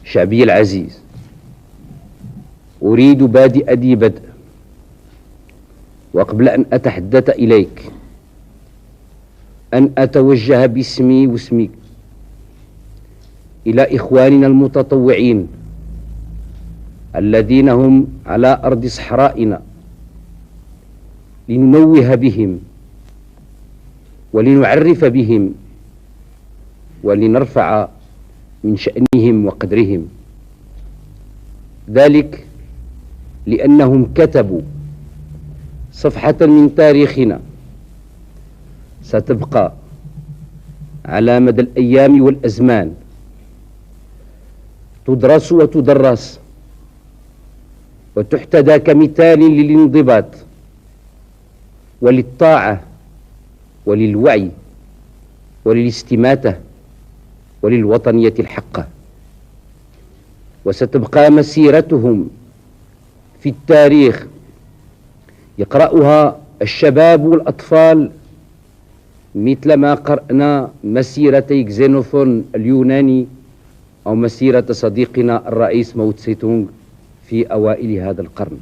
شعبي العزيز، أريد بادئ ذي بدء، وقبل أن أتحدث إليك أن أتوجه باسمي واسمك إلى إخواننا المتطوعين الذين هم على أرض صحرائنا، لننوه بهم ولنعرف بهم ولنرفع من شأنهم وقدرهم، ذلك لأنهم كتبوا صفحة من تاريخنا ستبقى على مدى الأيام والأزمان، تدرس وتدرس وتحتذى كمثال للانضباط وللطاعة وللوعي وللاستماتة وللوطنية الحقة. وستبقى مسيرتهم في التاريخ يقرأها الشباب والأطفال مثلما قرأنا مسيرتي كسينوفون اليوناني أو مسيرة صديقنا الرئيس ماو تسي تونغ في أوائل هذا القرن.